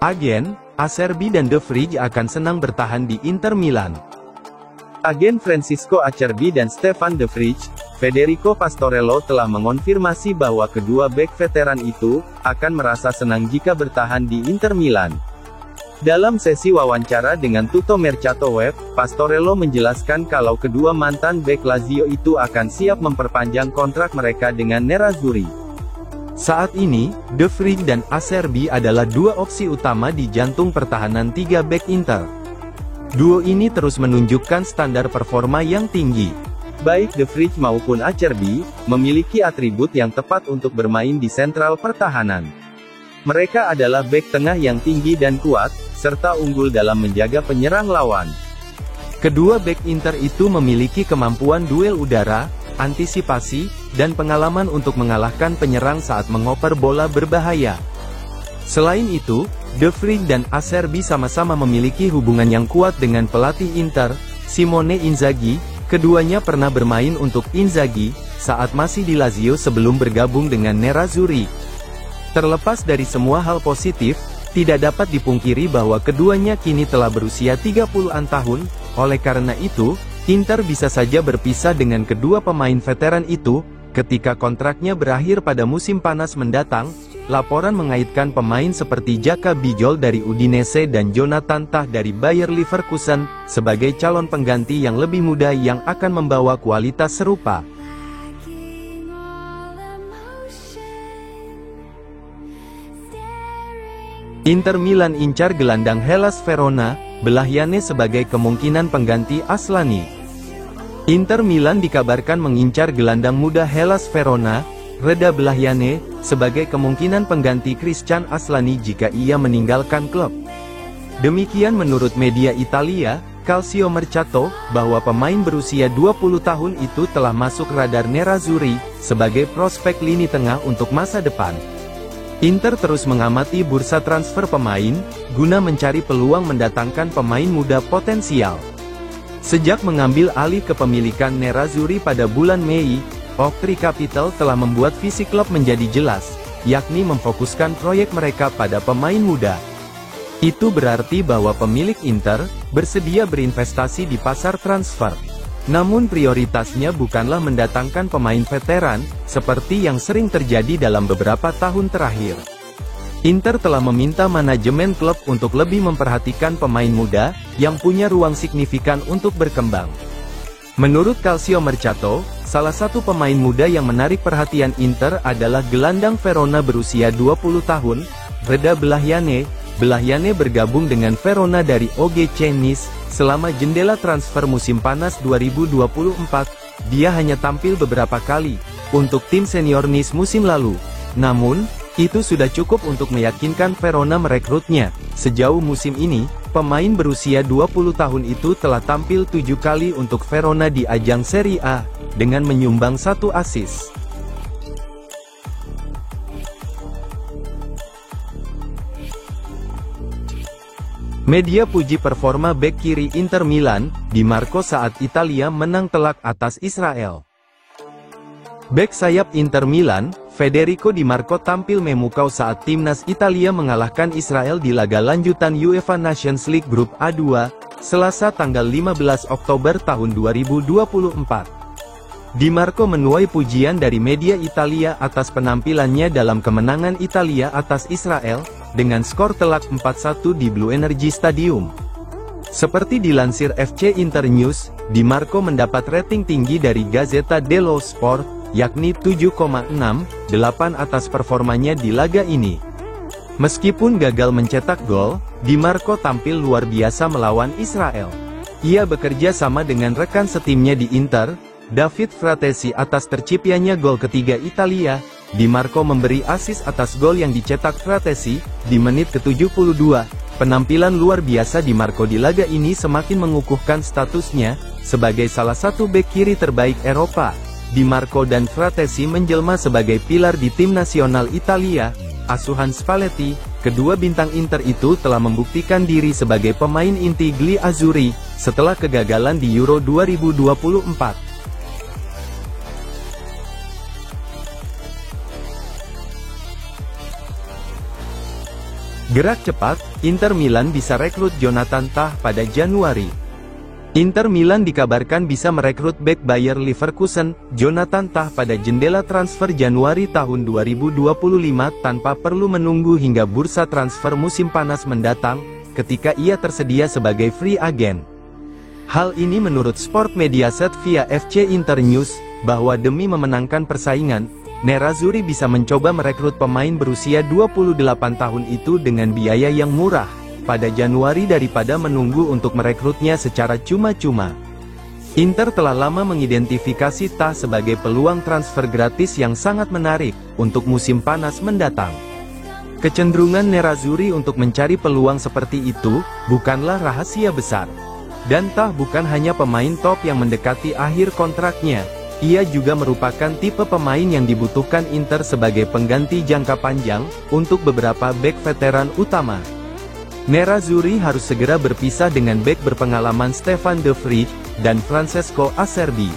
Agen, Acerbi dan De Vrij akan senang bertahan di Inter Milan. Agen Francisco Acerbi dan Stefan De Vrij, Federico Pastorello telah mengonfirmasi bahwa kedua bek veteran itu akan merasa senang jika bertahan di Inter Milan. Dalam sesi wawancara dengan Tutto Mercato Web, Pastorello menjelaskan kalau kedua mantan bek Lazio itu akan siap memperpanjang kontrak mereka dengan Nerazzurri. Saat ini, De Vrij dan Acerbi adalah dua opsi utama di jantung pertahanan tiga bek Inter. Duo ini terus menunjukkan standar performa yang tinggi. Baik De Vrij maupun Acerbi memiliki atribut yang tepat untuk bermain di sentral pertahanan. Mereka adalah bek tengah yang tinggi dan kuat, serta unggul dalam menjaga penyerang lawan. Kedua bek Inter itu memiliki kemampuan duel udara, antisipasi, dan pengalaman untuk mengalahkan penyerang saat mengoper bola berbahaya. Selain itu, De Vrij dan Acerbi sama-sama memiliki hubungan yang kuat dengan pelatih Inter, Simone Inzaghi. Keduanya pernah bermain untuk Inzaghi saat masih di Lazio sebelum bergabung dengan Nerazzurri. Terlepas dari semua hal positif, tidak dapat dipungkiri bahwa keduanya kini telah berusia 30-an tahun, oleh karena itu, Inter bisa saja berpisah dengan kedua pemain veteran itu, ketika kontraknya berakhir pada musim panas mendatang. Laporan mengaitkan pemain seperti Jaka Bijol dari Udinese dan Jonathan Tah dari Bayer Leverkusen, sebagai calon pengganti yang lebih muda yang akan membawa kualitas serupa. Inter Milan incar gelandang Hellas Verona, Blažiane sebagai kemungkinan pengganti Aslani. Inter Milan dikabarkan mengincar gelandang muda Hellas Verona, Reda Blažiane, sebagai kemungkinan pengganti Christian Aslani jika ia meninggalkan klub. Demikian menurut media Italia, Calcio Mercato, bahwa pemain berusia 20 tahun itu telah masuk radar Nerazzurri, sebagai prospek lini tengah untuk masa depan. Inter terus mengamati bursa transfer pemain, guna mencari peluang mendatangkan pemain muda potensial. Sejak mengambil alih kepemilikan Nerazzurri pada bulan Mei, Oaktree Capital telah membuat visi klub menjadi jelas, yakni memfokuskan proyek mereka pada pemain muda. Itu berarti bahwa pemilik Inter bersedia berinvestasi di pasar transfer. Namun prioritasnya bukanlah mendatangkan pemain veteran, seperti yang sering terjadi dalam beberapa tahun terakhir. Inter telah meminta manajemen klub untuk lebih memperhatikan pemain muda, yang punya ruang signifikan untuk berkembang. Menurut Calcio Mercato, salah satu pemain muda yang menarik perhatian Inter adalah gelandang Verona berusia 20 tahun, Reda Blažiane. Blažiane bergabung dengan Verona dari OGC Nice, selama jendela transfer musim panas 2024, dia hanya tampil beberapa kali, untuk tim senior Nice musim lalu. Namun, itu sudah cukup untuk meyakinkan Verona merekrutnya. Sejauh musim ini, pemain berusia 20 tahun itu telah tampil 7 kali untuk Verona di ajang Serie A, dengan menyumbang 1 assist. Media puji performa bek kiri Inter Milan, Di Marco saat Italia menang telak atas Israel. Bek sayap Inter Milan, Federico Di Marco tampil memukau saat timnas Italia mengalahkan Israel di laga lanjutan UEFA Nations League Grup A2, Selasa tanggal 15 Oktober tahun 2024. Di Marco menuai pujian dari media Italia atas penampilannya dalam kemenangan Italia atas Israel, dengan skor telak 4-1 di Blue Energy Stadium. Seperti dilansir FC Inter News, Di Marco mendapat rating tinggi dari Gazzetta dello Sport, yakni 7,68 atas performanya di laga ini. Meskipun gagal mencetak gol, Di Marco tampil luar biasa melawan Israel. Ia bekerja sama dengan rekan setimnya di Inter, David Fratesi atas terciptanya gol ketiga Italia. Di Marco memberi assist atas gol yang dicetak Fratesi, di menit ke-72. Penampilan luar biasa Di Marco di laga ini semakin mengukuhkan statusnya, sebagai salah satu bek kiri terbaik Eropa. Di Marco dan Fratesi menjelma sebagai pilar di tim nasional Italia, asuhan Spalletti. Kedua bintang Inter itu telah membuktikan diri sebagai pemain inti Gli Azzurri, setelah kegagalan di Euro 2024. Gerak cepat, Inter Milan bisa rekrut Jonathan Tah pada Januari. Inter Milan dikabarkan bisa merekrut bek Bayer Leverkusen, Jonathan Tah pada jendela transfer Januari tahun 2025 tanpa perlu menunggu hingga bursa transfer musim panas mendatang, ketika ia tersedia sebagai free agent. Hal ini menurut Sport Mediaset via FC Internews, bahwa demi memenangkan persaingan, Nerazzurri bisa mencoba merekrut pemain berusia 28 tahun itu dengan biaya yang murah pada Januari daripada menunggu untuk merekrutnya secara cuma-cuma. Inter telah lama mengidentifikasi Tah sebagai peluang transfer gratis yang sangat menarik untuk musim panas mendatang. Kecenderungan Nerazzurri untuk mencari peluang seperti itu bukanlah rahasia besar. Dan Tah bukan hanya pemain top yang mendekati akhir kontraknya, ia juga merupakan tipe pemain yang dibutuhkan Inter sebagai pengganti jangka panjang untuk beberapa bek veteran utama. Nerazzurri harus segera berpisah dengan bek berpengalaman Stefan de Vrij dan Francesco Acerbi.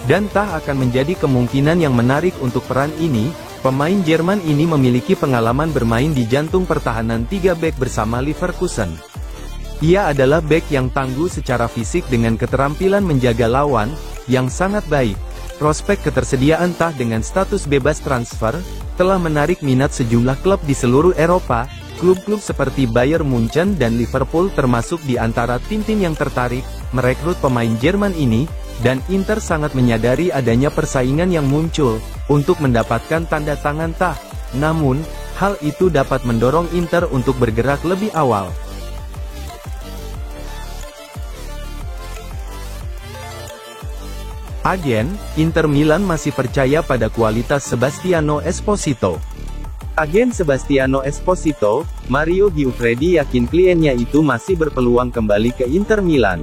Dan Tah akan menjadi kemungkinan yang menarik untuk peran ini. Pemain Jerman ini memiliki pengalaman bermain di jantung pertahanan 3 bek bersama Leverkusen. Ia adalah bek yang tangguh secara fisik dengan keterampilan menjaga lawan yang sangat baik. Prospek ketersediaan Tah dengan status bebas transfer telah menarik minat sejumlah klub di seluruh Eropa. Klub-klub seperti Bayern Munchen dan Liverpool termasuk di antara tim-tim yang tertarik merekrut pemain Jerman ini, dan Inter sangat menyadari adanya persaingan yang muncul untuk mendapatkan tanda tangan Tah. Namun, hal itu dapat mendorong Inter untuk bergerak lebih awal. Agen, Inter Milan masih percaya pada kualitas Sebastiano Esposito. Agen Sebastiano Esposito, Mario Giuffredi yakin kliennya itu masih berpeluang kembali ke Inter Milan.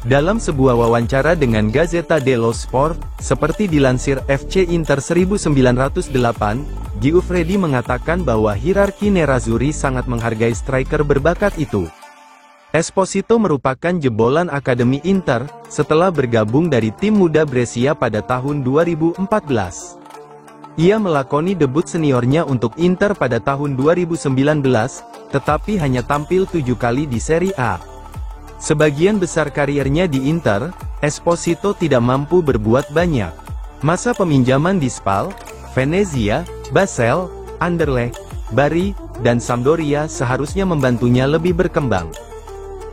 Dalam sebuah wawancara dengan Gazzetta dello Sport, seperti dilansir FC Inter 1908, Giuffredi mengatakan bahwa hierarki Nerazzurri sangat menghargai striker berbakat itu. Esposito merupakan jebolan Akademi Inter, setelah bergabung dari tim muda Brescia pada tahun 2014. Ia melakoni debut seniornya untuk Inter pada tahun 2019, tetapi hanya tampil 7 kali di Serie A. Sebagian besar kariernya di Inter, Esposito tidak mampu berbuat banyak. Masa peminjaman di Spal, Venezia, Basel, Anderlecht, Bari, dan Sampdoria seharusnya membantunya lebih berkembang.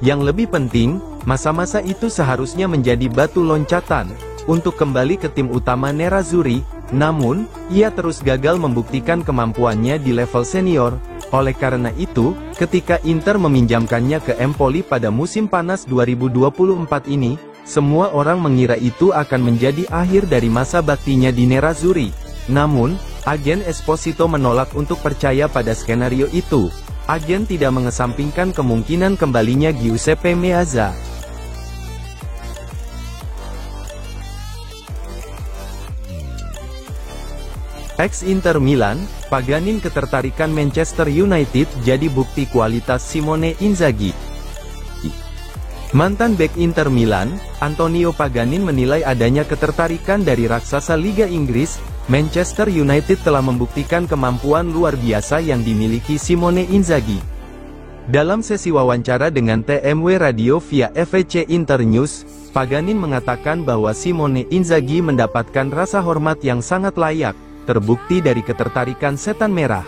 Yang lebih penting, masa-masa itu seharusnya menjadi batu loncatan untuk kembali ke tim utama Nerazzurri. Namun, ia terus gagal membuktikan kemampuannya di level senior. Oleh karena itu, ketika Inter meminjamkannya ke Empoli pada musim panas 2024 ini, semua orang mengira itu akan menjadi akhir dari masa baktinya di Nerazzurri. Namun, agen Esposito menolak untuk percaya pada skenario itu. Agen tidak mengesampingkan kemungkinan kembalinya Giuseppe Meazza. Ex-Inter Milan, Paganin ketertarikan Manchester United jadi bukti kualitas Simone Inzaghi. Mantan bek Inter Milan, Antonio Paganin menilai adanya ketertarikan dari raksasa Liga Inggris. Manchester United telah membuktikan kemampuan luar biasa yang dimiliki Simone Inzaghi. Dalam sesi wawancara dengan TMW Radio via FC Internews, Paganin mengatakan bahwa Simone Inzaghi mendapatkan rasa hormat yang sangat layak, terbukti dari ketertarikan setan merah.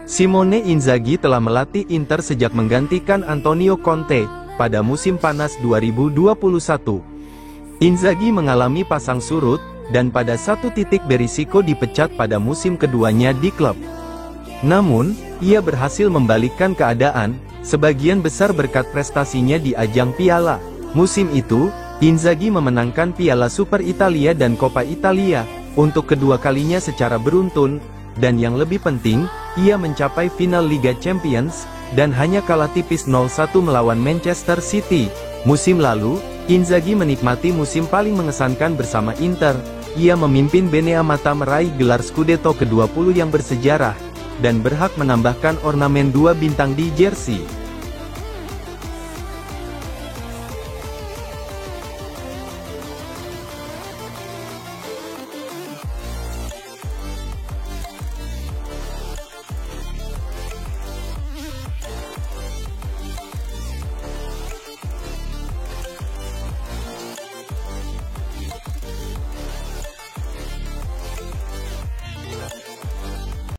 Simone Inzaghi telah melatih Inter sejak menggantikan Antonio Conte pada musim panas 2021. Inzaghi mengalami pasang surut, dan pada satu titik berisiko dipecat pada musim keduanya di klub. Namun, ia berhasil membalikkan keadaan, sebagian besar berkat prestasinya di ajang Piala. Musim itu, Inzaghi memenangkan Piala Super Italia dan Coppa Italia, untuk kedua kalinya secara beruntun, dan yang lebih penting, ia mencapai final Liga Champions, dan hanya kalah tipis 0-1 melawan Manchester City. Musim lalu, Inzaghi menikmati musim paling mengesankan bersama Inter. Ia memimpin Beneamata meraih gelar Scudetto ke-20 yang bersejarah, dan berhak menambahkan ornamen 2 bintang di jersey.